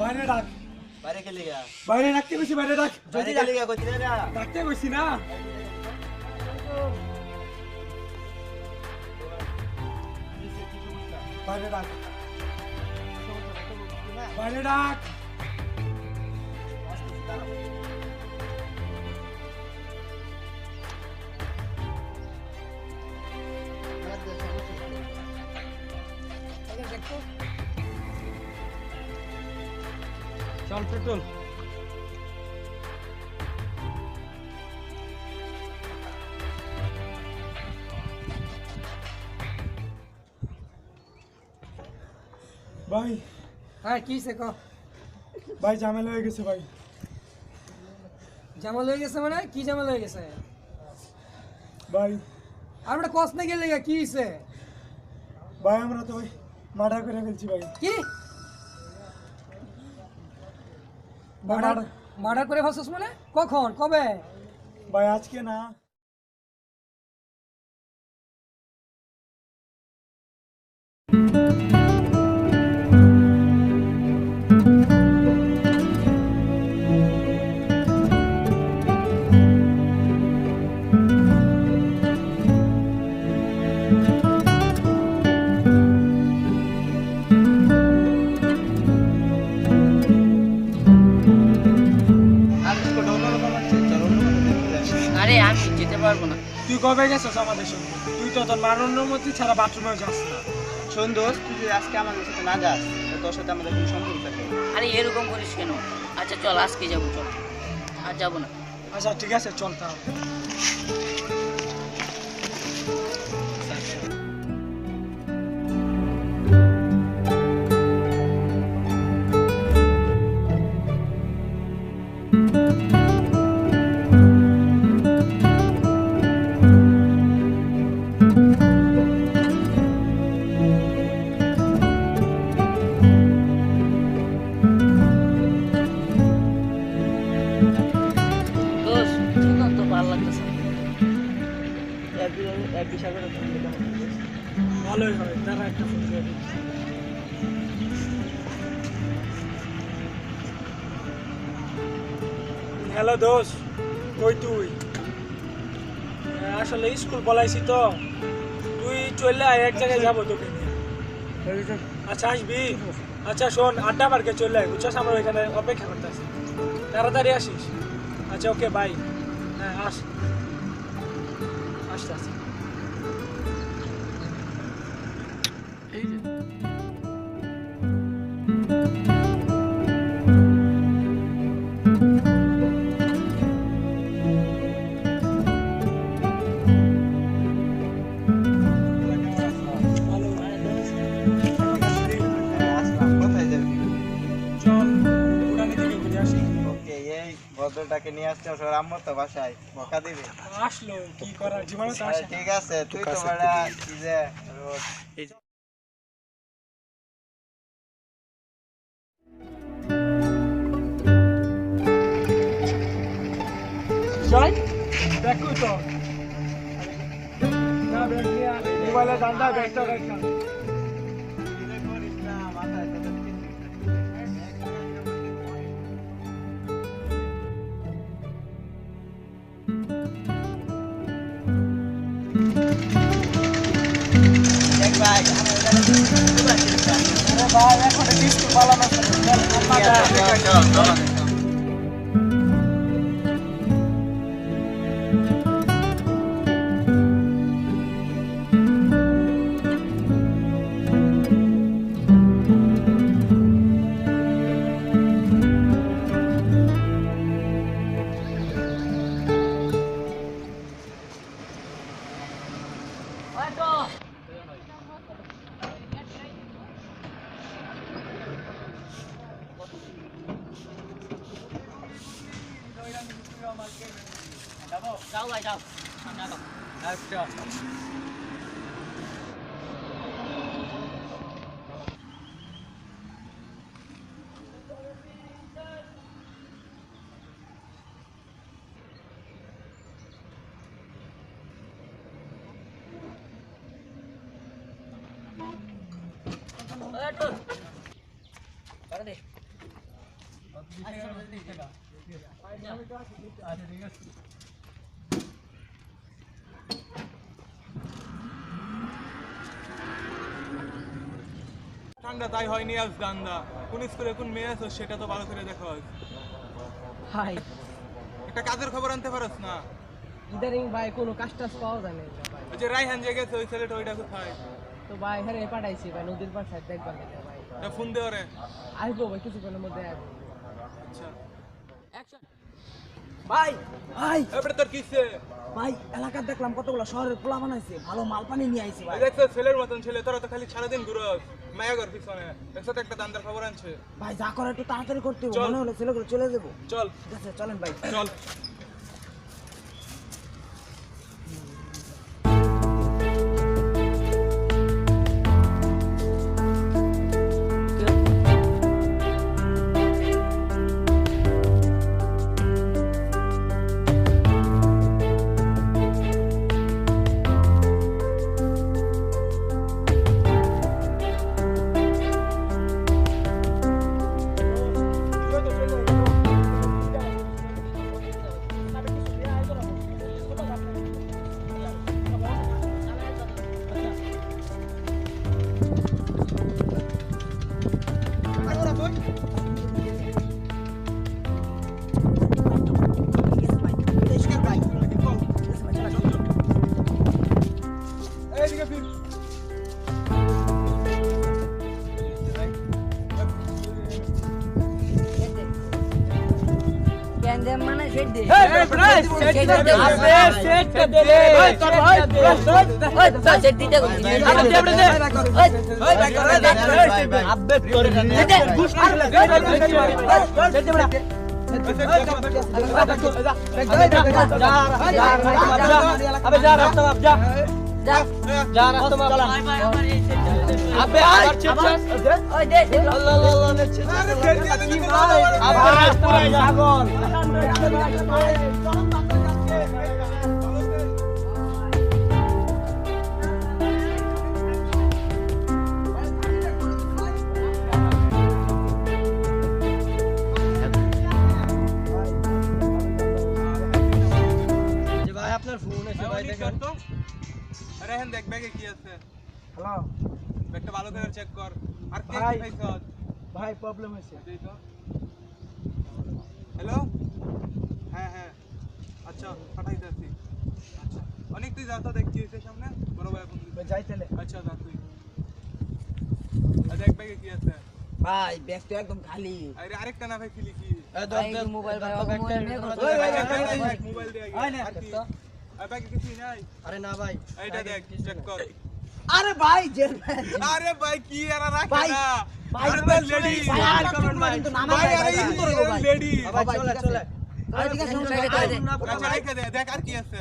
বাইরে ডাক। বাইরে খেলে গা। বাইরে ডাকতে বসি, বাইরে ডাক। বাইরে খেলে গা কইতে না। ডাকতে বসি না। বাইরে ডাক। বাইরে ডাক। চল পেট্রোল। ভাই হ্যাঁ কি সে কো ভাই ঝামেলা হয়ে গেছে ভাই। ঝামেলা হয়ে গেছে মানে কি ঝামেলা হয়ে গেছে? ভাই আমরা কস না গেলে কি হইছে? ভাই আমরা তো ভাই মার্ডার করে ফেলছি ভাই। কি মার্ডার করে ফেলছস মানে? কখন কবে? ভাই আজকে না। আরে আমি যেতে পারবো না। তুই কবে গেছিস আমাদের সঙ্গে? তুই তো তোর মার অনুমতি ছাড়া বাথরুমেও যাস না। শোন দোস্ত, তুই যদি আজকে আমাদের সাথে না যাস তো তোর সাথে আমাদের কোনো সম্পর্ক থাকে না। আরে এরকম করিস কেন? আচ্ছা চল আজকে যাবো, চল। আর যাবো না। আচ্ছা ঠিক আছে চল তাহলে। দোস্ত চিন্তা তো ভালো লাগতেছে না। এক বিশাল করে ফোন দিলাম। ভালোই হয়, তারা একটা ফোন করে দিই। হ্যালো দোষ, কই তুই? আসলে স্কুল বলাইছি তো, তুই চলে আয়, এক জায়গায় যাবো তোকে নিয়ে। আচ্ছা আসবি? আচ্ছা শোন, আড্ডা মার্কে চলে আয়, বুঝছস আমরা ওইখানে অপেক্ষা করতে আছি। তাড়াতাড়ি আসিস। আচ্ছা ওকে বাই। হ্যাঁ আস, আসতে আসতে। কোথায় যাবি? চল দোকানে থেকে ঘুরে আসি। ওকে, এই ভদ্রটাকে নিয়ে আসতে ওর আম্মু তো বাসায় বকা দিবে। আসলো কি করার, জীবনে তো আরে আসে। ঠিক আছে, তুই তো বড় কি যে রোজ চল দেখো তো না ব্যাগ নিয়ে মোবাইলে দান্দা ব্যাগটা রাখলাম। দেখ ভাই, আরে ভাই এখন স্কুল পালানো যাও ভাই যাও সামনে আগাও। আচ্ছা ঠান্ডা তাই হয়নি আজ গান্দা কোন স্কুলে কোন মেয়ে আছো সেটা তো ভালো করে দেখো আজ। ভাই একটা কাজের খবর আনতে পারস না? ইদারিং ভাই কোনো কাজ টাজ পাওয়া যায় না ভাই। ওই যে রায়হান যে গেছে ওই ছেলেটা ওইটা কোথায়? তো ভাই হ্যাঁ পাঠাইছি ভাই নদীর পার সাইড দেখবার লাগে ভাই। তা ফোন দে ওরে। আসবো ভাই কিছুক্ষণের মধ্যে আসবো। আচ্ছা অ্যাকশন। ভাই ভাই এবারে তোর কিসে? ভাই এলাকার দেখলাম কতগুলো শহরের পোলা বানাইছে ভালো মাল পানি নিয়ে আইছি ভাই। দেখছো ছেলের মতন ছেলে তোরা তো খালি সারাদিন ঘুরস মায়াগর পিছনে দেখছো তো একটা দান্দার খবর আনছে। ভাই যা করে একটু তাড়াতাড়ি করতে হবে চল। মনে হলো ছেলেগুলো চলে যাবো। চল ঠিক আছে চলেন ভাই। চল এইদিকে ফির। ক্যান্ডেম মানে সেট দে। সেট দিতে কই? ভাই আপনার ফোন এসে ভাই দেখেন। রায়হান দেখ ব্যাগে কি আছে? হ্যালো ব্যাগটা ভালো করে চেক কর। আর কে ভাই। কি খাইছস? ভাই প্রবলেম হয়েছে। হ্যালো হ্যাঁ হ্যাঁ আচ্ছা পাঠাই দিচ্ছি। আচ্ছা অনেক তুই যা তো দেখছি এসে সামনে বড় ভাই এখন যাই তাহলে। আচ্ছা যা তুই দেখ ব্যাগে কি আছে? ভাই ব্যাগ তো একদম খালি। আরে আরেকটা না ভাই খিলি কি মোবাইল ভাই মোবাইল নিয়ে করো। মোবাইল দিয়ে আয় না, আর কি আর ব্যাগে কিছু নাই? আরে না ভাই এইটা দেখ চেক কর। আরে ভাই জেল আরে ভাই কি এরা রাখে ভাই, না ভাই, আরে তো লেডি ভাই, আর করবেন ভাই, কিন্তু নামা ভাই যায়, আরে ভাই, ইন ভাই, করে ভাই। লেডি ভাই চলে চলে। আরে ঠিক আছে সাইডে করে দে। আচ্ছা রেখে দে দেখ আর কি আছে?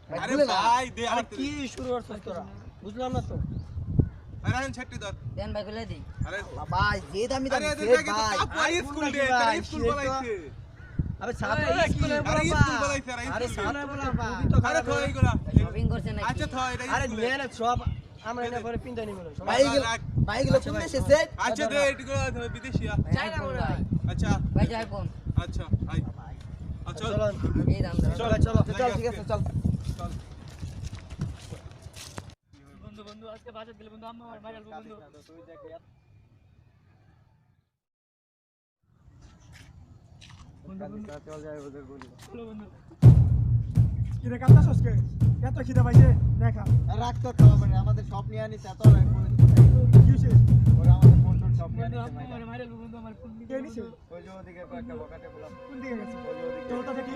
ভাই, আরে খুলে দাও। ভাই দে আরে আর কি শুরু করছিস তোরা? বুঝলাম না তো। আরে আমি ছাড়টি দর দেন ভাই খুলে দি। আরে ভাই যে দামি আরে দামি এদের সেট ব্যাগে তো ভাই। কাপ আই স্কুল দে ভাই, স্কুল সে তো- বলাইছে আরে ছাত্র স্কুলে আরে স্কুল বলাইছে আরে স্কুল সামনে বলা ভাই। আরে থো এইগুলা শপিং করছে নাকি? আচ্ছা থো এটা আরে স্কুলে নেন সব আমরা এনে পরে পিন্ডা নিব না। ভাই এগুলো ভাই এগুলো কোন দেশে সেট? আচ্ছা দে এগুলো বিদেশিয়া চাইনা মনে হয়। আচ্ছা ভাই যাই ফোন। আচ্ছা আই আচ্ছা চলো এই দাম দাও। চলো চলো। চল ঠিক আছে চল। বন্ধু বন্ধু আজকে বাজার দিলে বন্ধু আম্মা মার আলবো বন্ধু তুই দেখ কিরে কাটা সসকে এত খিদে পাইছে দেখা রাখ তো খাওয়া মানে আমাদের সব নিয়ে আনিস এত কিছে ওরা আমাদের ফোন টোন সব নিয়ে আনিস মার আলবো বন্ধু আমার ফোন কে নিছে ওই যে ওদিকে কয়েকটা বকাটে বললাম কোন দিকে গেছে ওই যে ওদিকে তোরটা দেখি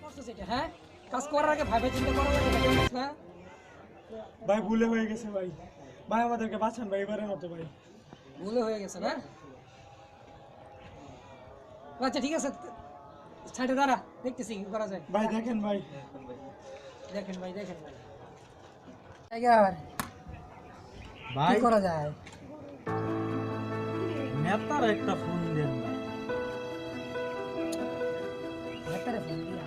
করছিস এটা, হ্যাঁ? কাজ করার আগে ভাবে চিন্তা করা লাগে না, বুঝছ না? ভাই ভুলে হয়ে গেছে ভাই। ভাই আমাদেরকে বাঁচান ভাই, এবারের মতো ভাই। ভুলে হয়ে গেছে না? আচ্ছা ঠিক আছে, ছাড়ে দাঁড়া, দেখতেছি কি করা যায়। ভাই দেখেন ভাই। দেখেন ভাই, দেখেন ভাই। টাইগার, কি করা যায়? নেতার একটা ফোন দেন ভাই। ডাক্তারে ফোন দিয়া।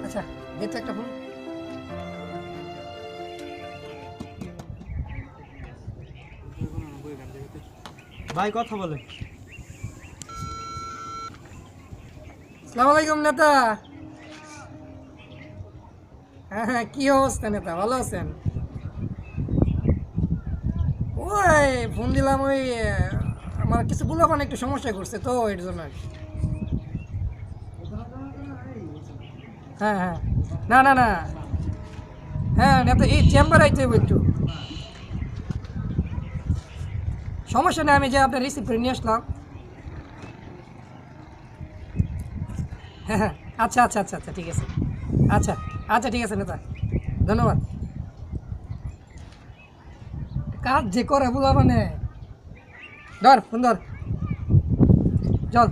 আচ্ছা, দে তো একটা ফোন। ভাই কথা বলে। আসসালামু আলাইকুম নেতা। হ্যাঁ, কি অবস্থা নেতা, ভালো আছেন? ওই ফোন দিলাম, ওই আমার কিছু পোলাপান একটু সমস্যা করছে তো এর জন্য আর কি। হ্যাঁ হ্যাঁ, না না না, হ্যাঁ নেতা এই চেম্বার আইতে হবে একটু। সমস্যা নেই, আমি যে আপনার রিসিভ করে নিয়ে আসলাম। হ্যাঁ হ্যাঁ, আচ্ছা আচ্ছা আচ্ছা আচ্ছা, ঠিক আছে। আচ্ছা আচ্ছা, ঠিক আছে নেতা, ধন্যবাদ। কাজ যে করে বলা মানে, ধর ফোন ধর, চল।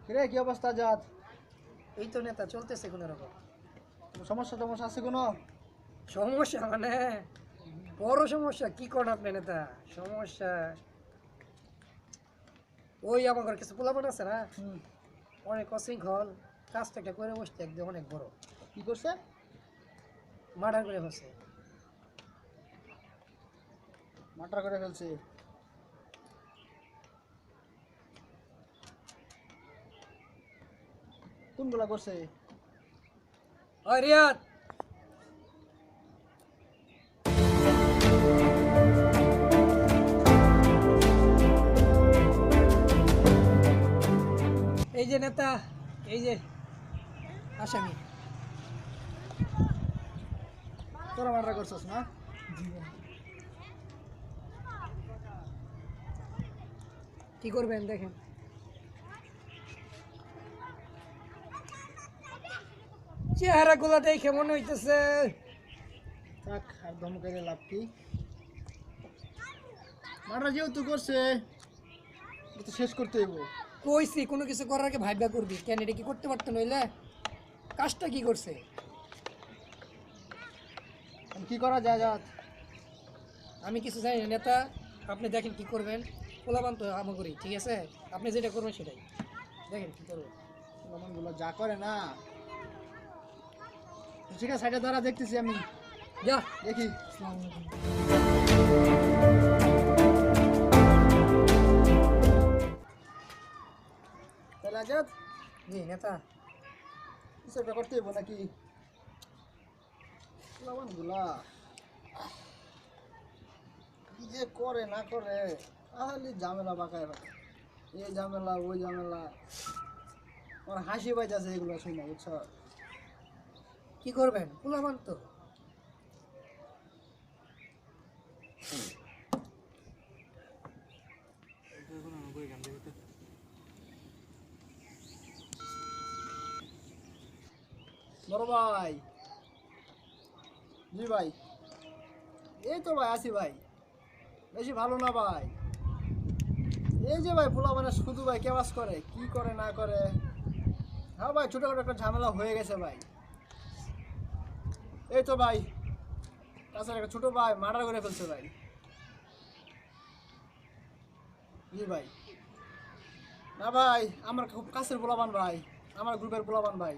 কিরে কি অবস্থা জাত? এই তো নেতা, চলতেছে কোনো রকম। সমস্যা টমস্যা আছে কোনো? সমস্যা মানে বড় সমস্যা, কি করেন আপনি নেতা? সমস্যা ওই আমার কিছু পোলাপান আছে না, অনেক অশৃঙ্খল, কাজটা একটা করে বসছে একদম অনেক বড়। কি করছে? মার্ডার করে বসছে। মার্ডার করে ফেলছে। কোনগুলা করছে? ওই রিয়াদ, এই যে নেতা, এই যে আসামি। তোরা মার্ডার করছিস না? কি করবেন দেখেন। চেহারা গুলা দেখে মনে হইতেছে থাক, আর ধমকাইলে লাভ কি? মার্ডার যেহেতু করছে এটা তো শেষ করতে হইব। কইছি কোনো কিছু করার আগে ভাইবা করবি, কেন এটা কি করতে পারতো নইলে? কাজটা কি করছে? এখন কি করা যায় জাত? আমি কিছু জানি না নেতা, আপনি দেখেন কি করবেন। পোলাপান তো আমাগরি, ঠিক আছে? আপনি যেটা করবেন সেটাই দেখেন কি করবেন। পোলাপানগুলো যা করে না। ঠিক আছে, সাইডে দাঁড়া, দেখতেছি আমি, যা দেখি। তাহলে আজাদ জি নেতা, কিছু একটা করতে হইব নাকি? পোলাপানগুলা কি যে করে না করে, তাহলে ঝামেলা বাঁকায় রাখে, এই ঝামেলা ওই ঝামেলা। আমার হাসি পাইতেছে এগুলো শুনে, বুঝছ? কি করবেন? পোলাপান তো বড় ভাই, জি ভাই, এই তো ভাই আছি ভাই, বেশি ভালো না ভাই। এই যে ভাই পোলা মানে শুধু ভাই কেবাস করে, কি করে না করে। হ্যাঁ ভাই, ছোটখাটো একটা ঝামেলা হয়ে গেছে ভাই। এই তো ভাই তাছাড়া একটা ছোট ভাই মার্ডার করে ফেলছে ভাই। জি ভাই, না ভাই আমার খুব কাছের পোলাপান ভাই, আমার গ্রুপের পোলাপান ভাই।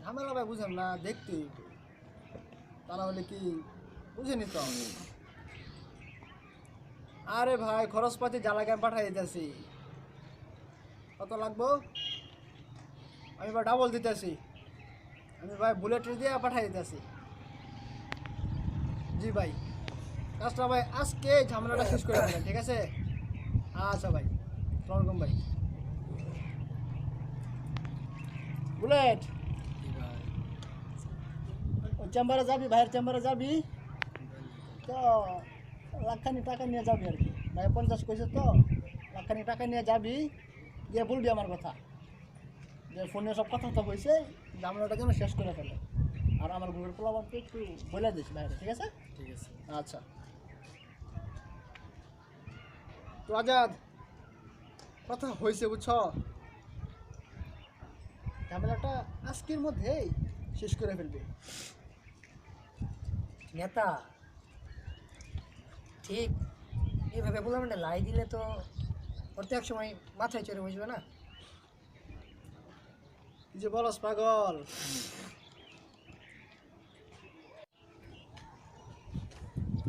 ঝামেলা ভাই বুঝেন না, দেখতে হইতো। তা না হলে কি বুঝেনি তো। আরে ভাই খরচপাতি জ্বালাকে আমি পাঠাই দিতেছি। কত লাগবো? আমি ভাই ডাবল দিতেছি। আমি ভাই বুলেট দিয়ে পাঠাই দিতেছি। জি ভাই, কাজটা ভাই আজকে ঝামেলাটা শেষ করে দেবেন, ঠিক আছে? আচ্ছা ভাই, আসসালামু আলাইকুম ভাই। বুলেট, ওই চেম্বারে যাবি, ভাইয়ের চেম্বারে যাবি তো লাখখানি টাকা নিয়ে যাবি আর কি। ভাই 50 কইছে তো, লাখখানি টাকা নিয়ে যাবি, গিয়ে বলবি আমার কথা, যে ফোনে সব কথা তো হয়েছে, ঝামেলাটা যেন শেষ করে ফেলে। আর আমার গ্রুপের পোলাপানকে একটু বলে দিস বাইরে, ঠিক আছে? ঠিক আছে, আচ্ছা। তো আজাদ, কথা হয়েছে বুঝছ, ঝামেলাটা আজকের মধ্যেই শেষ করে ফেলবে। নেতা ঠিক এইভাবে পোলাপানটা লাই দিলে তো প্রত্যেক সময় মাথায় চড়ে বসবে না। কি যে বলস পাগল।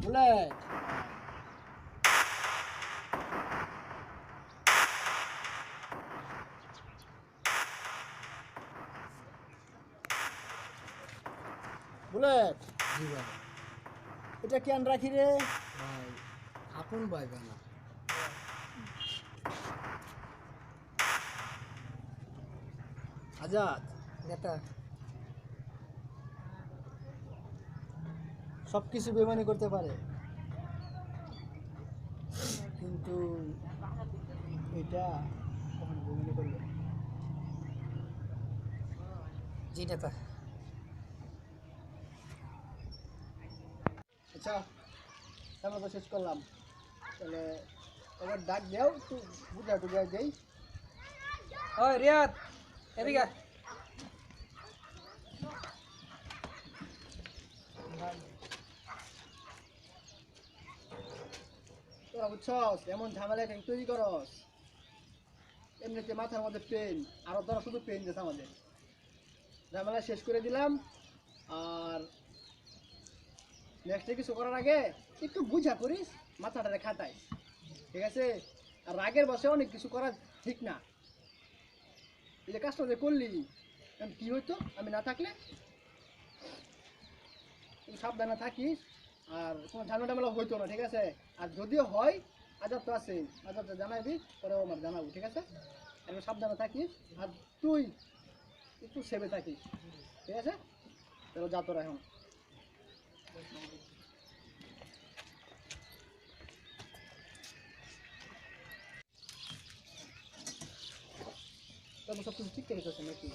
বুলেট, বুলেট, জি ভাই। এটা কেন রাখি রে? ভাই আপন ভাই বানা। আজাদ, নেতা সব কিছু বেমানি করতে পারে, কিন্তু এটা কখনো বেমানি করবে না। জি নেতা। আচ্ছা, আমরা তো শেষ করলাম, তাহলে এবার ডাক দেও, একটু বুঝা টুজা দেই। ওই রিয়াদ, এদিকে আয়। তোরা বুঝছস, এমন ঝামেলা কেন তৈরি করস? এমনিতে মাথার মধ্যে পেন, আরো তোরা শুধু পেন দিস আমাদের। ঝামেলা শেষ করে দিলাম, আর নেক্সটে কিছু করার আগে একটু বুঝা করিস, মাথাটারে খাটাই, ঠিক আছে? আর রাগের বসে অনেক কিছু করা ঠিক না। এই যে কাজটা যে করলি, এখন কি হইতো আমি না থাকলে? তুই সাবধানে থাকিস, আর কোনো ঝামেলা টামেলা হইতো না, ঠিক আছে? আর যদিও হয়, আজাদ তো আছে, আজাদ জানাবি, পরেও আমার জানাবো, ঠিক আছে? একটু সাবধানে থাকিস, আর তুই একটু সেভে থাকিস, ঠিক আছে? চলো যা তোরা এখন। তারপর সব কিছু ঠিক ঠিক আছে নাকি?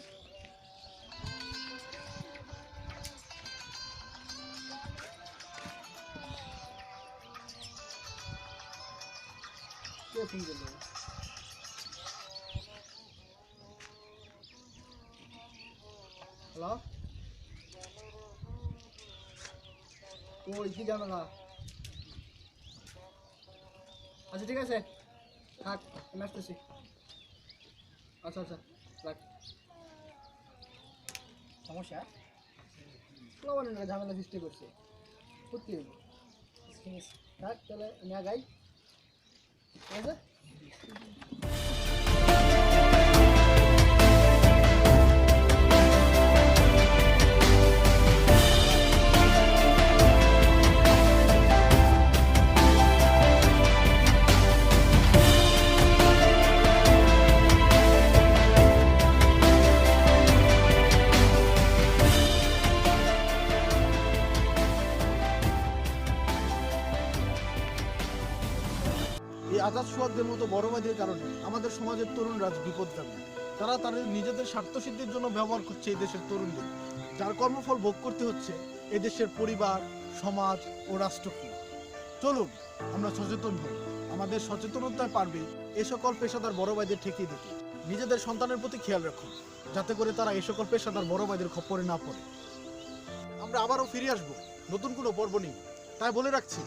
ফোন করলো। হ্যালো, ওই কি জানো না? আচ্ছা ঠিক আছে, থাক, আমি আসতেছি। আচ্ছা আচ্ছা, রাখ। সমস্যা ঝামেলা সৃষ্টি করছে, সত্যি থাক, তাহলে আমি আগাই, ঠিক আছে? এই আজাদ সোহাগদের মতো বড়বাদের কারণে আমাদের সমাজের তরুণরা বিপদগামী। তারা তাদের নিজেদের স্বার্থসিদ্ধির জন্য ব্যবহার করছে এই দেশের তরুণদের, যার কর্মফল ভোগ করতে হচ্ছে এদেশের পরিবার, সমাজ ও রাষ্ট্রকে। চলুন আমরা সচেতন হই, আমাদের সচেতনতায় পারবে এ সকল পেশাদার বড়বাদের ঠেকিয়ে দিতে। নিজেদের সন্তানের প্রতি খেয়াল রাখুন, যাতে করে তারা এ সকল পেশাদার বড়বাদের খপ্পরে না পড়ে। আমরা আবারও ফিরে আসব নতুন কোনো পর্ব নিয়ে, তাই বলে রাখছি,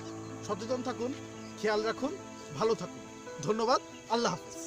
সচেতন থাকুন, খেয়াল রাখুন, ভালো থাকুন। ধন্যবাদ, আল্লাহ হাফেজ।